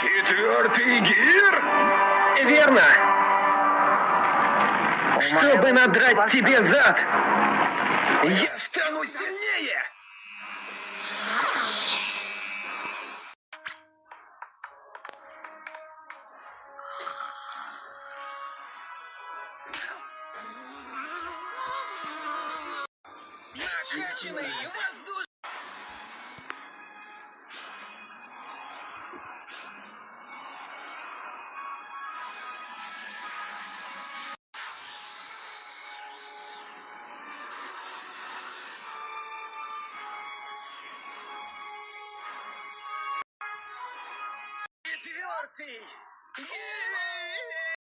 Четвертый гир? Верно. Чтобы надрать тебе зад. Я стану сильнее! Накачанный воздух! Четвертый гир!